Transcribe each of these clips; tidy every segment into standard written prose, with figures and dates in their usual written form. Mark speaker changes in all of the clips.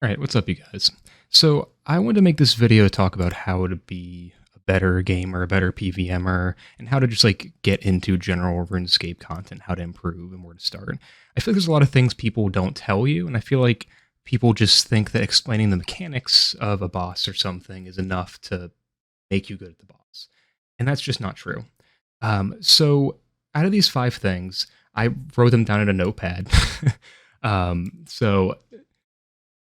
Speaker 1: All right, what's up, you guys? So, I wanted to make this video to talk about how to be a better gamer, a better PvMer, and how to just like get into general RuneScape content, how to improve, and where to start. I feel like there's a lot of things people don't tell you, and I feel like people just think that explaining the mechanics of a boss or something is enough to make you good at the boss. And that's just not true. So, out of these five things, I wrote them down in a notepad. So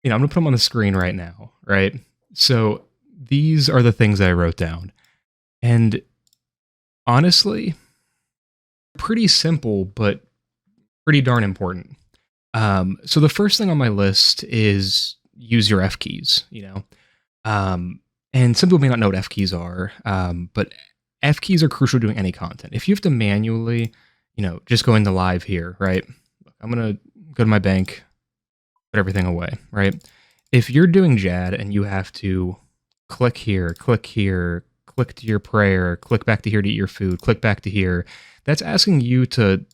Speaker 1: I'm gonna put them on the screen right now, right? So these are the things that I wrote down, and honestly, pretty simple, but pretty darn important. So the first thing on my list is use your F keys. Um, and some people may not know what F keys are, but F keys are crucial doing any content. If you have to manually, just go into live here, right? I'm gonna go to my bank, put everything away, right? If you're doing JAD and you have to click here, click to your prayer, click back to here to eat your food, click back to here, that's asking you to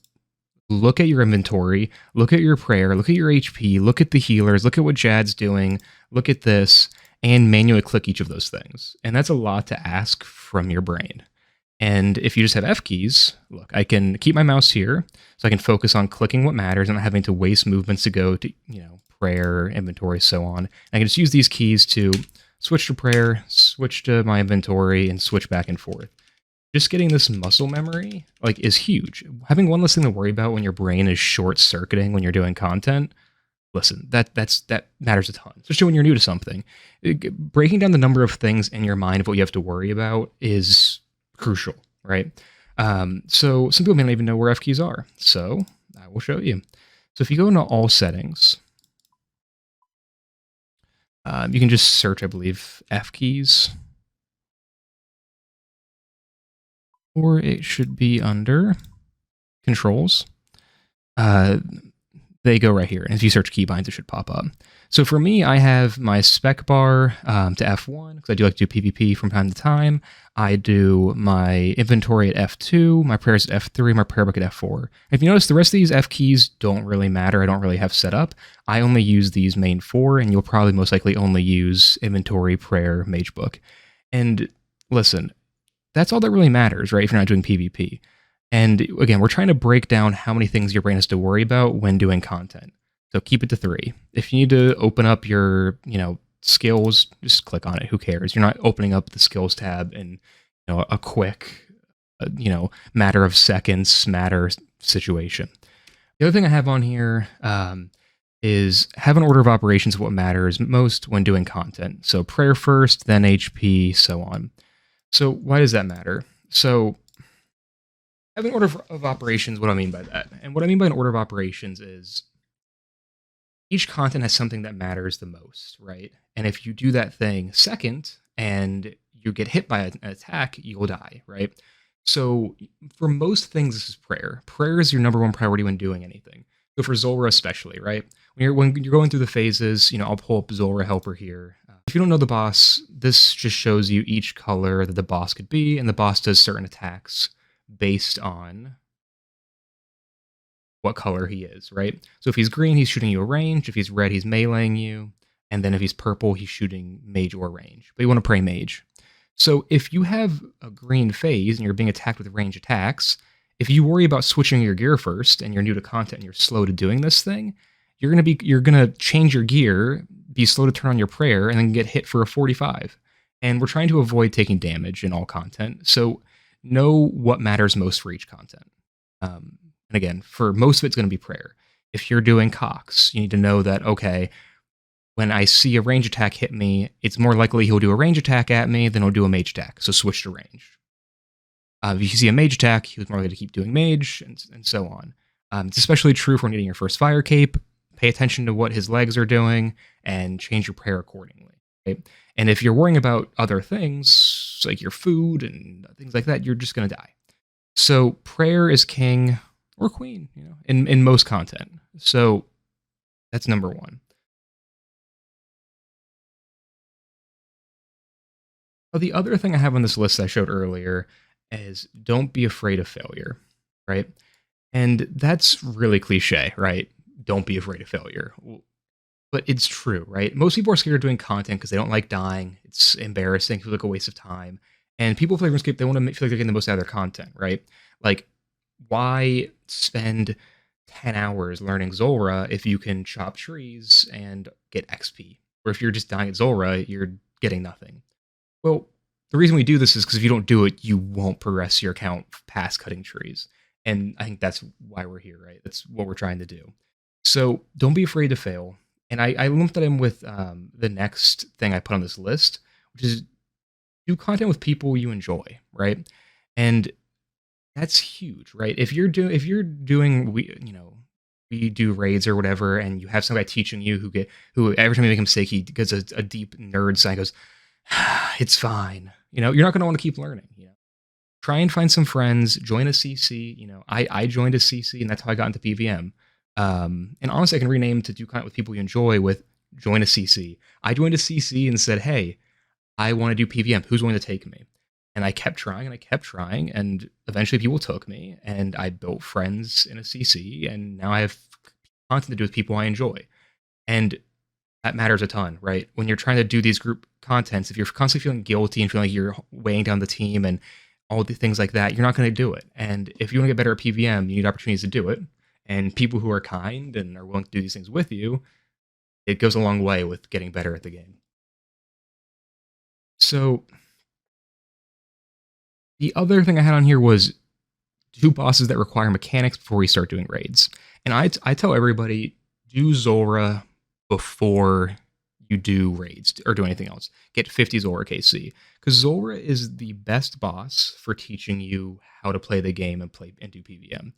Speaker 1: look at your inventory, look at your prayer, look at your HP, look at the healers, look at what JAD's doing, look at this, and manually click each of those things. And that's a lot to ask from your brain. And if you just have F keys, look, I can keep my mouse here, so I can focus on clicking what matters and not having to waste movements to go to, prayer, inventory, so on. And I can just use these keys to switch to prayer, switch to my inventory, and switch back and forth. Just getting this muscle memory, is huge. Having one less thing to worry about when your brain is short-circuiting when you're doing content, listen, that matters a ton, especially when you're new to something. Breaking down the number of things in your mind of what you have to worry about is crucial, right? So some people may not even know where F keys are, so I will show you. So if you go into all settings, you can just search, I believe, F keys, or it should be under controls. They go right here. And if you search keybinds, it should pop up. So for me, I have my spec bar to F1, because I do like to do PvP from time to time. I do my inventory at F2, my prayers at F3, my prayer book at F4. If you notice, the rest of these F keys don't really matter. I don't really have set up. I only use these main four, and you'll probably most likely only use inventory, prayer, mage book. And listen, that's all that really matters, right, if you're not doing PvP. And again, we're trying to break down how many things your brain has to worry about when doing content. So keep it to 3. If you need to open up your, skills, just click on it. Who cares? You're not opening up the skills tab in, a quick, matter of seconds matter situation. The other thing I have on here is have an order of operations of what matters most when doing content. So prayer first, then HP, so on. So why does that matter? So have an order of operations, what do I mean by that? And what I mean by an order of operations is each content has something that matters the most, right? And if you do that thing second and you get hit by an attack, you'll die, right? So for most things, this is prayer. Prayer is your number one priority when doing anything. So for Zulrah especially, right? When you're going through the phases, I'll pull up Zulrah Helper here. If you don't know the boss, this just shows you each color that the boss could be, and the boss does certain attacks based on what color he is, right? So if he's green, he's shooting you a range. If he's red, he's meleeing you. And then if he's purple, he's shooting mage or range. But you want to pray mage. So if you have a green phase and you're being attacked with range attacks, if you worry about switching your gear first and you're new to content and you're slow to doing this thing, you're gonna change your gear, be slow to turn on your prayer, and then get hit for a 45. And we're trying to avoid taking damage in all content. So know what matters most for each content. And again, for most of it's going to be prayer. If you're doing Cox, you need to know that, okay, when I see a range attack hit me, it's more likely he'll do a range attack at me than he'll do a mage attack. So switch to range. If you see a mage attack, he was more likely to keep doing mage, and so on. It's especially true for when getting your first fire cape. Pay attention to what his legs are doing and change your prayer accordingly. Right? And if you're worrying about other things, like your food and things like that, you're just going to die. So prayer is king or queen, in most content. So that's number one. The other thing I have on this list I showed earlier is don't be afraid of failure, right? And that's really cliche, right? Don't be afraid of failure. but it's true, right? Most people are scared of doing content because they don't like dying. It's embarrassing, feels like a waste of time. And people play RuneScape, they want to feel like they're getting the most out of their content, right? Like, why spend 10 hours learning Zulrah if you can chop trees and get XP? Or if you're just dying at Zulrah, you're getting nothing. Well, the reason we do this is because if you don't do it, you won't progress your account past cutting trees. And I think that's why we're here, right? That's what we're trying to do. So don't be afraid to fail. And I lumped that in with the next thing I put on this list, which is do content with people you enjoy, right? And that's huge, right? If you're doing we do raids or whatever, and you have some guy teaching you who every time you make a mistake he gets a deep nerd sign, goes, it's fine. You're not going to want to keep learning. Try and find some friends, join a CC. I joined a CC, and that's how I got into PvM. And honestly, I can rename to do content with people you enjoy with join a CC. I joined a CC and said, hey, I want to do PvM. Who's willing to take me? And I kept trying and I kept trying, and eventually people took me, and I built friends in a CC, and now I have content to do with people I enjoy. And that matters a ton, right? When you're trying to do these group contents, if you're constantly feeling guilty and feeling like you're weighing down the team and all the things like that, you're not going to do it. And if you want to get better at PvM, you need opportunities to do it. And people who are kind and are willing to do these things with you, it goes a long way with getting better at the game. So the other thing I had on here was do bosses that require mechanics before we start doing raids. And I tell everybody, do Zulrah before you do raids or do anything else. Get 50 Zulrah KC, because Zulrah is the best boss for teaching you how to play the game and do PvM.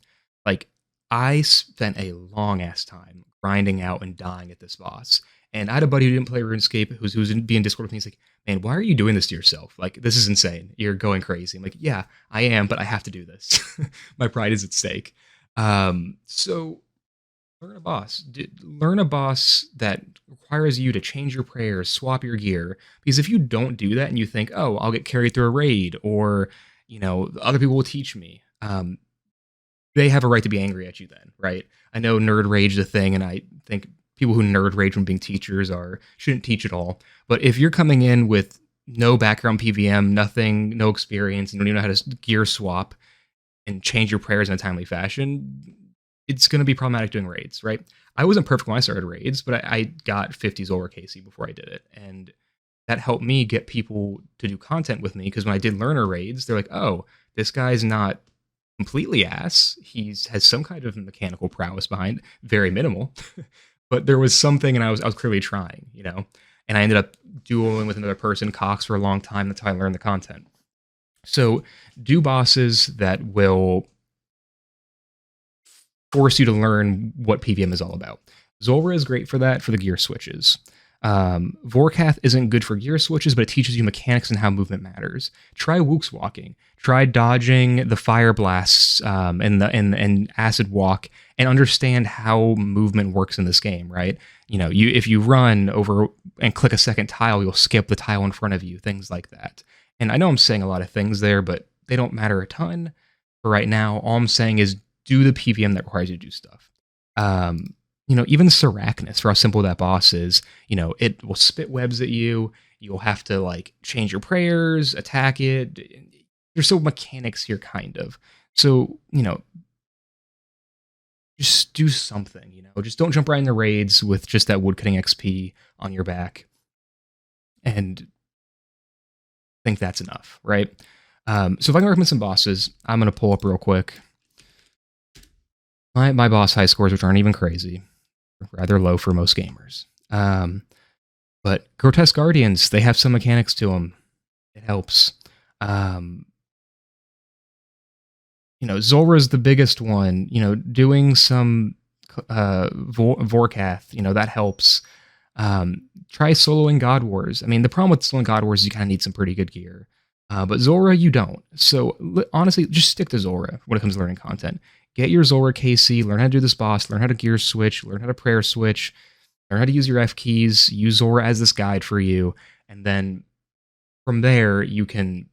Speaker 1: Like, I spent a long ass time grinding out and dying at this boss. And I had a buddy who didn't play RuneScape who's be in Discord with me. He's like, man, why are you doing this to yourself? Like, this is insane. You're going crazy. I'm like, yeah, I am, but I have to do this. My pride is at stake. So learn a boss. Learn a boss that requires you to change your prayers, swap your gear. Because if you don't do that and you think, oh, I'll get carried through a raid, or other people will teach me, they have a right to be angry at you then, right? I know nerd rage is a thing, and I think people who nerd rage from being teachers shouldn't teach at all. But if you're coming in with no background PvM, nothing, no experience, and don't even know how to gear swap and change your prayers in a timely fashion, it's going to be problematic doing raids, right? I wasn't perfect when I started raids, but I got 50 Zulrah KC before I did it. And that helped me get people to do content with me, because when I did learner raids, they're like, oh, this guy's not completely ass. He has some kind of mechanical prowess behind, very minimal. But there was something, and I was clearly trying, and I ended up dueling with another person, Cox, for a long time. That's how I learned the content. So do bosses that will force you to learn what PvM is all about. Zulrah is great for that, for the gear switches. Vorkath isn't good for gear switches, but it teaches you mechanics and how movement matters. Try Wook's walking. Try dodging the fire blasts and acid walk, and understand how movement works in this game, right? If you run over and click a second tile, you'll skip the tile in front of you, things like that. And I know I'm saying a lot of things there, but they don't matter a ton for right now. All I'm saying is do the PvM that requires you to do stuff. Even Sarachnis, for how simple that boss is, it will spit webs at you. You'll have to change your prayers, attack it. There's still mechanics here, kind of. So, just do something, just don't jump right in the raids with just that woodcutting XP on your back and think that's enough, right? So if I can recommend some bosses, I'm going to pull up real quick. My boss high scores, which aren't even crazy, rather low for most gamers. But Grotesque Guardians, they have some mechanics to them. It helps. Zulrah's the biggest one. Doing some Vorkath, that helps. Try soloing God Wars. I mean, the problem with soloing God Wars is you kind of need some pretty good gear. But Zulrah, you don't. So honestly, just stick to Zulrah when it comes to learning content. Get your Zulrah KC, learn how to do this boss, learn how to gear switch, learn how to prayer switch, learn how to use your F keys, use Zulrah as this guide for you, and then from there you can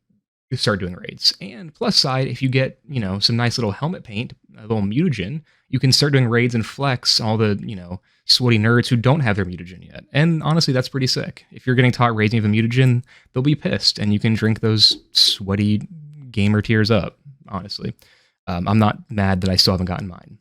Speaker 1: start doing raids. And plus side, if you get, some nice little helmet paint, a little mutagen, you can start doing raids and flex all the, sweaty nerds who don't have their mutagen yet. And honestly, that's pretty sick. If you're getting taught raising of a mutagen, they'll be pissed, and you can drink those sweaty gamer tears up, honestly. I'm not mad that I still haven't gotten mine.